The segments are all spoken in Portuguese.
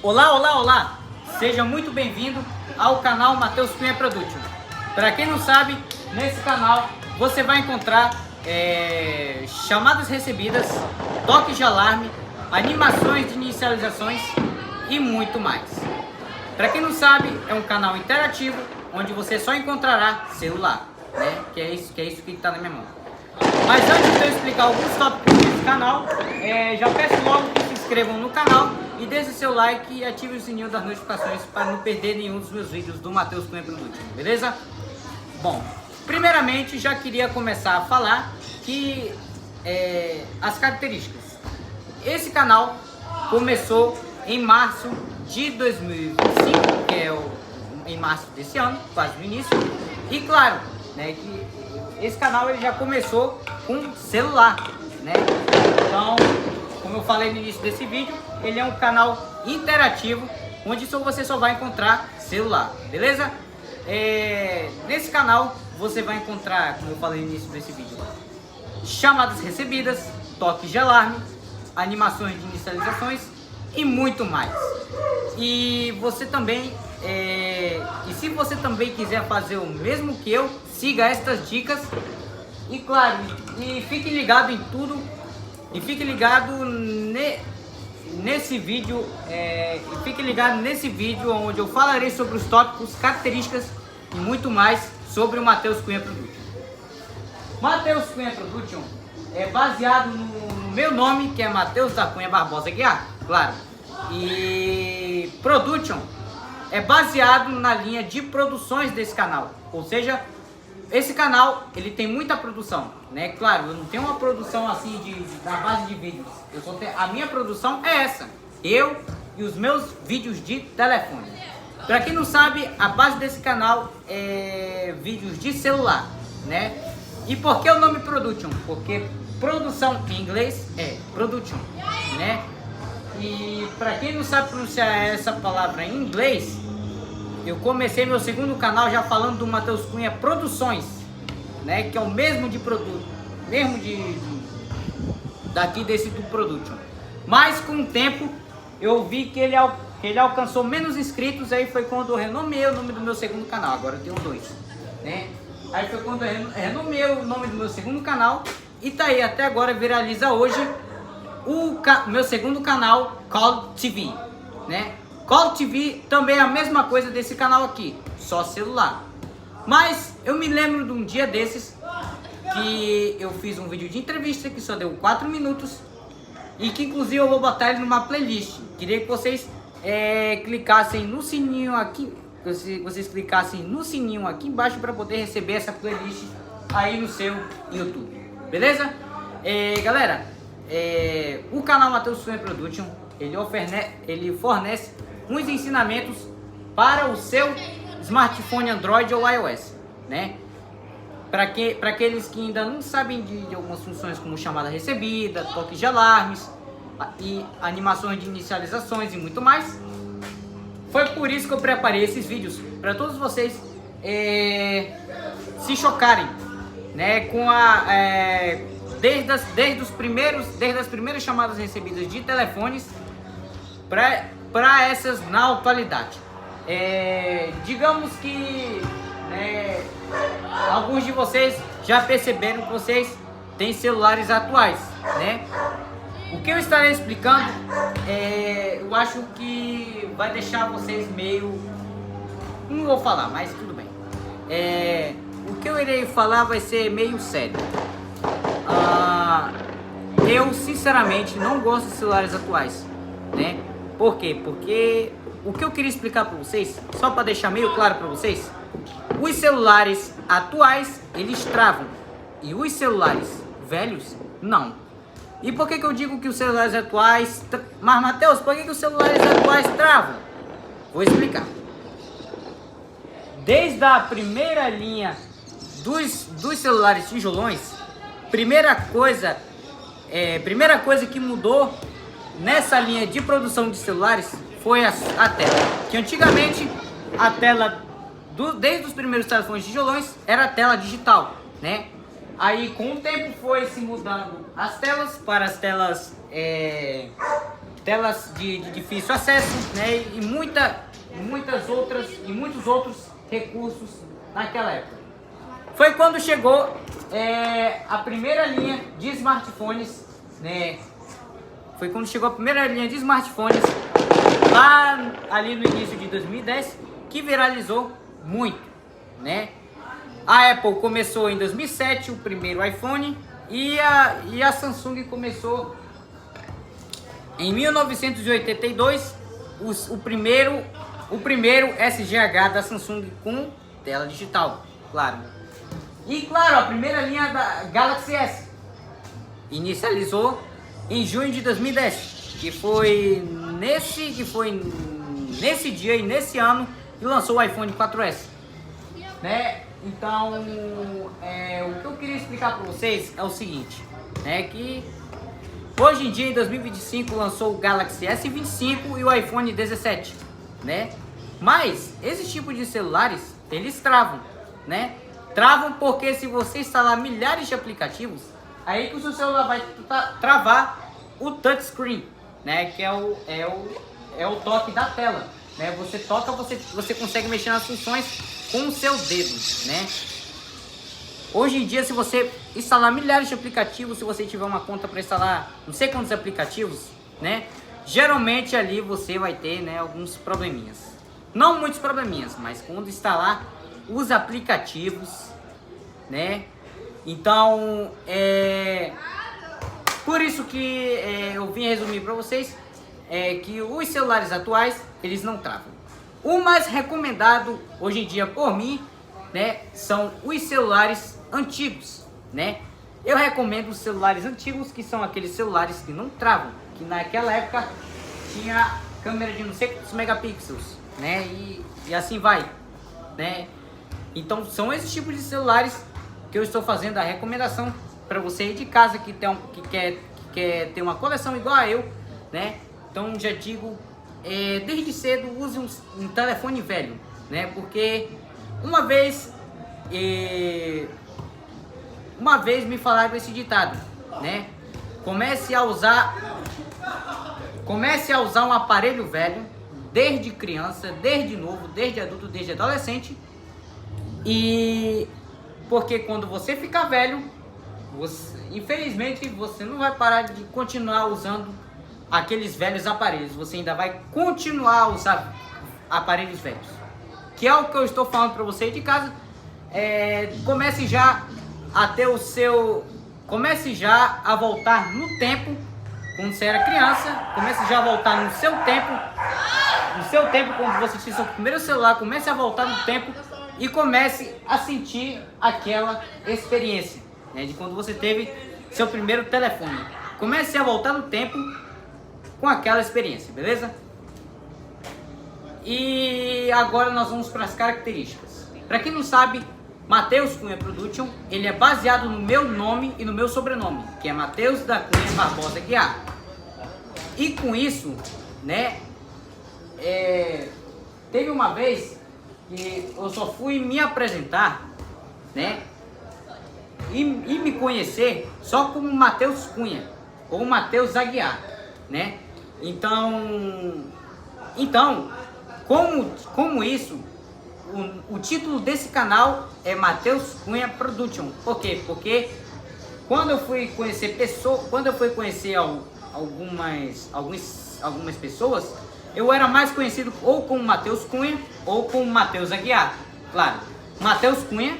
Olá, olá, olá! Seja muito bem-vindo ao canal Matheus Cunha Production. Para quem não sabe, nesse canal você vai encontrar chamadas recebidas, toques de alarme, animações de inicializações e muito mais. Para quem não sabe, é um canal interativo onde você só encontrará celular, né? Que é isso que está na minha mão. Mas antes de eu explicar alguns tópicos desse canal, já peço logo que se inscrevam no canal e deixe seu like e ative o sininho das notificações para não perder nenhum dos meus vídeos do Matheus Cunha Production, beleza? Bom, primeiramente já queria começar a falar que as características. Esse canal começou em março de 2025, que é em março desse ano, quase no início, e claro, né, que esse canal ele já começou com celular, né? Então, como eu falei no início desse vídeo, ele é um canal interativo onde você só vai encontrar celular, beleza? Nesse canal você vai encontrar, como eu falei no início desse vídeo, chamadas recebidas, toques de alarme, animações de inicializações e muito mais. E você também, e se você também quiser fazer o mesmo que eu, siga estas dicas e claro, e fique ligado em tudo, e fique ligado nesse vídeo, onde eu falarei sobre os tópicos, características e muito mais sobre o Matheus Cunha Production. Matheus Cunha Production é baseado no meu nome, que é Matheus da Cunha Barbosa Guiar, claro. E Production é baseado na linha de produções desse canal, ou seja, esse canal ele tem muita produção, né? Claro, eu não tenho uma produção assim da base de vídeos. A minha produção é essa, eu e os meus vídeos de telefone. Para quem não sabe, a base desse canal é vídeos de celular, né? E por que o nome Production? Porque produção em inglês é Production, né? E para quem não sabe pronunciar essa palavra em inglês, eu comecei meu segundo canal já falando do Matheus Cunha Produções, né? Que é o mesmo de produto, daqui desse do Production. Mas com o tempo eu vi que ele alcançou menos inscritos, aí foi quando eu renomeei o nome do meu segundo canal. Agora eu tenho dois, né? Aí foi quando eu renomeei o nome do meu segundo canal e tá aí até agora, viraliza hoje o meu segundo canal, Call TV, né? Call TV também é a mesma coisa desse canal aqui, só celular. Mas eu me lembro de um dia desses que eu fiz um vídeo de entrevista que só deu 4 minutos e que inclusive eu vou botar ele numa playlist. Queria que vocês clicassem no sininho aqui, vocês clicassem no sininho aqui embaixo para poder receber essa playlist aí no seu YouTube, beleza? Galera, o canal Matheus Cunha Production ele fornece uns ensinamentos para o seu smartphone Android ou iOS, né? Para aqueles que ainda não sabem de algumas funções como chamada recebida, toques de alarmes e animações de inicializações e muito mais. Foi por isso que eu preparei esses vídeos para todos vocês se chocarem, né? Com desde as primeiras chamadas recebidas de telefones para essas na atualidade. Digamos que alguns de vocês já perceberam que vocês têm celulares atuais, né? O que eu estarei explicando, eu acho que vai deixar vocês meio... Não vou falar, mas tudo bem. O que eu irei falar vai ser meio sério. Eu sinceramente não gosto de celulares atuais, né? Por quê? Porque o que eu queria explicar para vocês, só para deixar meio claro para vocês, os celulares atuais eles travam e os celulares velhos não. E por que eu digo que os celulares atuais... Mas Matheus, por que os celulares atuais travam? Vou explicar. Desde a primeira linha dos celulares tijolões, primeira coisa que mudou nessa linha de produção de celulares foi a tela. Que antigamente a tela, desde os primeiros telefones tijolões, era a tela digital, né? Aí com o tempo foi se mudando as telas para as telas telas de difícil acesso, né? E muitos outros recursos naquela época. Foi quando chegou a primeira linha de smartphones, né? Foi quando chegou a primeira linha de smartphones lá ali no início de 2010, que viralizou muito, né? A Apple começou em 2007 o primeiro iPhone e a Samsung começou em 1982 o primeiro SGH da Samsung com tela digital, claro. E claro, a primeira linha da Galaxy S inicializou em junho de 2010, que foi nesse dia e nesse ano que lançou o iPhone 4S, né? Então, o que eu queria explicar para vocês é o seguinte, né? Que hoje em dia, em 2025, lançou o Galaxy S25 e o iPhone 17, né? Mas esses tipos de celulares, eles travam, né? Travam porque se você instalar milhares de aplicativos, aí que o seu celular vai travar o touchscreen, né? Que é o toque da tela, né? Você toca, você consegue mexer nas funções com o seu dedo, né? Hoje em dia, se você instalar milhares de aplicativos, se você tiver uma conta para instalar não sei quantos aplicativos, né? Geralmente ali você vai ter, né, alguns probleminhas. Não muitos probleminhas, mas quando instalar os aplicativos, né? Então, por isso que eu vim resumir para vocês que os celulares atuais, eles não travam. O mais recomendado hoje em dia por mim, né, são os celulares antigos, né? Eu recomendo os celulares antigos, que são aqueles celulares que não travam, que naquela época tinha câmera de não sei quantos megapixels, né? E assim vai, né? Então são esses tipos de celulares que eu estou fazendo a recomendação para você aí de casa que quer ter uma coleção igual a eu, né? Então já digo, desde cedo use um telefone velho, né? Porque uma vez me falaram esse ditado, né? Comece a usar um aparelho velho desde criança, desde novo, desde adulto, desde adolescente. E porque quando você ficar velho, infelizmente você não vai parar de continuar usando aqueles velhos aparelhos. Você ainda vai continuar a usar aparelhos velhos. Que é o que eu estou falando para você de casa. Comece já a voltar no tempo. Quando você era criança, comece já a voltar no seu tempo. No seu tempo, quando você tinha seu primeiro celular, comece a voltar no tempo e comece a sentir aquela experiência, né, de quando você teve seu primeiro telefone. Comece a voltar no tempo com aquela experiência, beleza? E agora nós vamos para as características. Para quem não sabe, Matheus Cunha Production, ele é baseado no meu nome e no meu sobrenome, que é Matheus da Cunha Barbosa Guiar. E com isso, né, teve uma vez que eu só fui me apresentar, né, e me conhecer só como Matheus Cunha ou Matheus Aguiar, né? Então, como isso, o título desse canal é Matheus Cunha Production. Por quê? Porque quando eu fui conhecer algumas pessoas, eu era mais conhecido ou como Matheus Cunha ou como Matheus Aguiar. Claro, Matheus Cunha,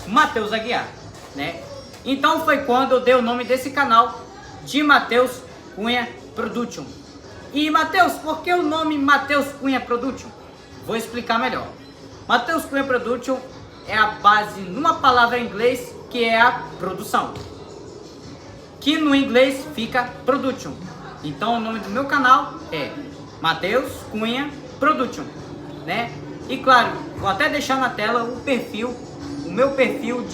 Matheus Aguiar, né? Então foi quando eu dei o nome desse canal de Matheus Cunha Production. E Matheus, por que o nome Matheus Cunha Production? Vou explicar melhor. Matheus Cunha Production é a base numa palavra em inglês que é a produção, que no inglês fica production. Então o nome do meu canal é Matheus Cunha Production, né? E claro, vou até deixar na tela o meu perfil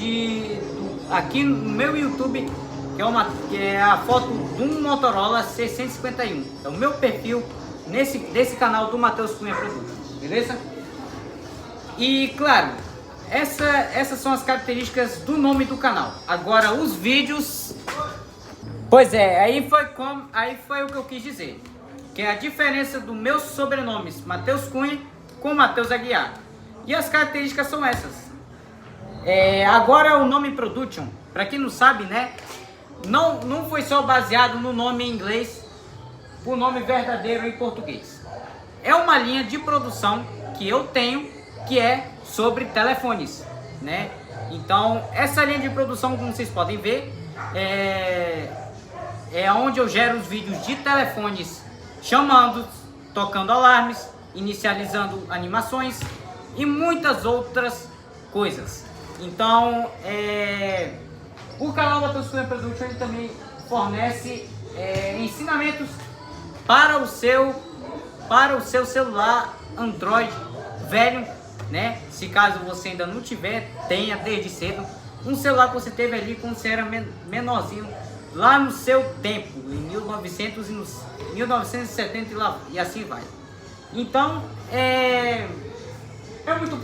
aqui no meu YouTube, que é a foto de um Motorola C151. É o meu perfil desse canal do Matheus Cunha Production, beleza? E claro, essas são as características do nome do canal. Agora os vídeos, pois é, aí foi o que eu quis dizer. que é a diferença do meu sobrenomes Matheus Cunha com Matheus Aguiar. E as características são essas. Agora o nome Production, para quem não sabe, né, não foi só baseado no nome em inglês, o nome verdadeiro em português. É uma linha de produção que eu tenho, que é sobre telefones, né? Então essa linha de produção, como vocês podem ver, é onde eu gero os vídeos de telefones chamando, tocando alarmes, inicializando animações e muitas outras coisas. Então o canal Matheus Cunha Production ele também fornece ensinamentos para o seu celular Android velho, né? Se caso você ainda não tiver, tenha desde cedo um celular que você teve ali quando você era menorzinho, lá no seu tempo, em 1900 e 1970 e assim vai. Então é muito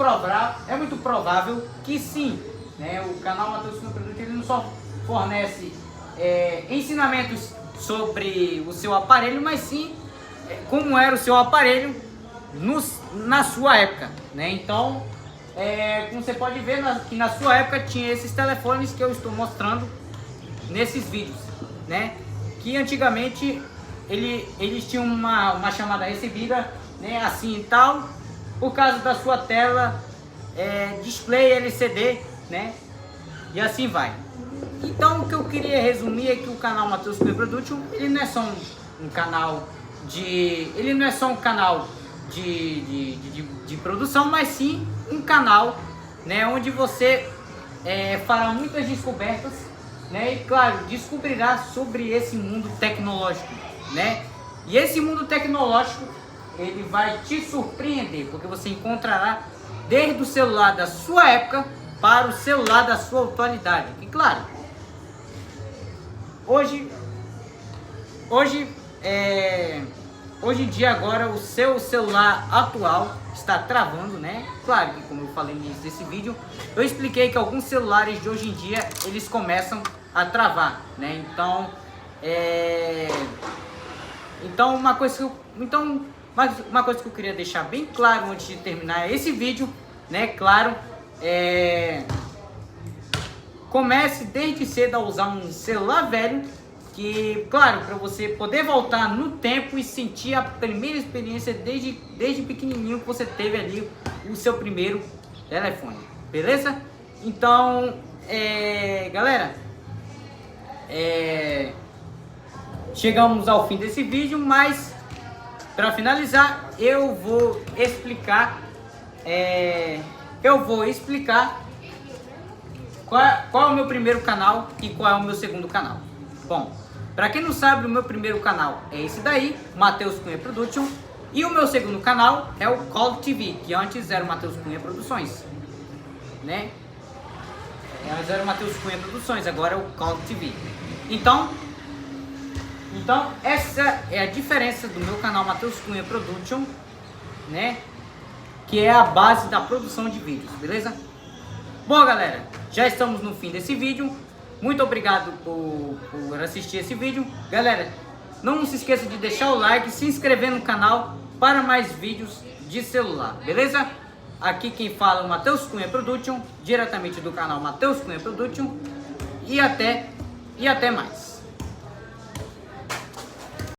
provável que sim, né? O canal Matheus Cunha Production ele não só fornece ensinamentos sobre o seu aparelho, mas sim como era o seu aparelho na sua época, né? Então, como você pode ver, que na sua época tinha esses telefones que eu estou mostrando nesses vídeos, né? Que antigamente eles tinham uma chamada recebida, né? Assim e tal, por causa da sua tela display LCD, né? E assim vai. Então o que eu queria resumir é que o canal Matheus Cunha Production ele não é só um canal de produção, mas sim um canal, né, onde você fará muitas descobertas, né, e claro, descobrirá sobre esse mundo tecnológico, né? E esse mundo tecnológico ele vai te surpreender, porque você encontrará desde o celular da sua época para o celular da sua atualidade. E claro, hoje em dia agora o seu celular atual está travando, né? Claro que, como eu falei no início desse vídeo, eu expliquei que alguns celulares de hoje em dia eles começam a travar, né? Então uma coisa que eu queria deixar bem claro antes de terminar esse vídeo, né? Claro, comece desde cedo a usar um celular velho, que, claro, para você poder voltar no tempo e sentir a primeira experiência desde pequenininho que você teve ali o seu primeiro telefone, beleza? Então, galera, chegamos ao fim desse vídeo, mas para finalizar eu vou explicar qual é o meu primeiro canal e qual é o meu segundo canal. Bom, para quem não sabe, o meu primeiro canal é esse daí, Matheus Cunha Production, e o meu segundo canal é o Call TV, que antes era o Matheus Cunha Produções, né? Antes era o Matheus Cunha Produções, agora é o Call TV. Então essa é a diferença do meu canal Matheus Cunha Production, né? Que é a base da produção de vídeos, beleza? Bom, galera, já estamos no fim desse vídeo. Muito obrigado por assistir esse vídeo. Galera, não se esqueça de deixar o like, se inscrever no canal para mais vídeos de celular, beleza? Aqui quem fala é o Matheus Cunha Production, diretamente do canal Matheus Cunha Production. E até mais.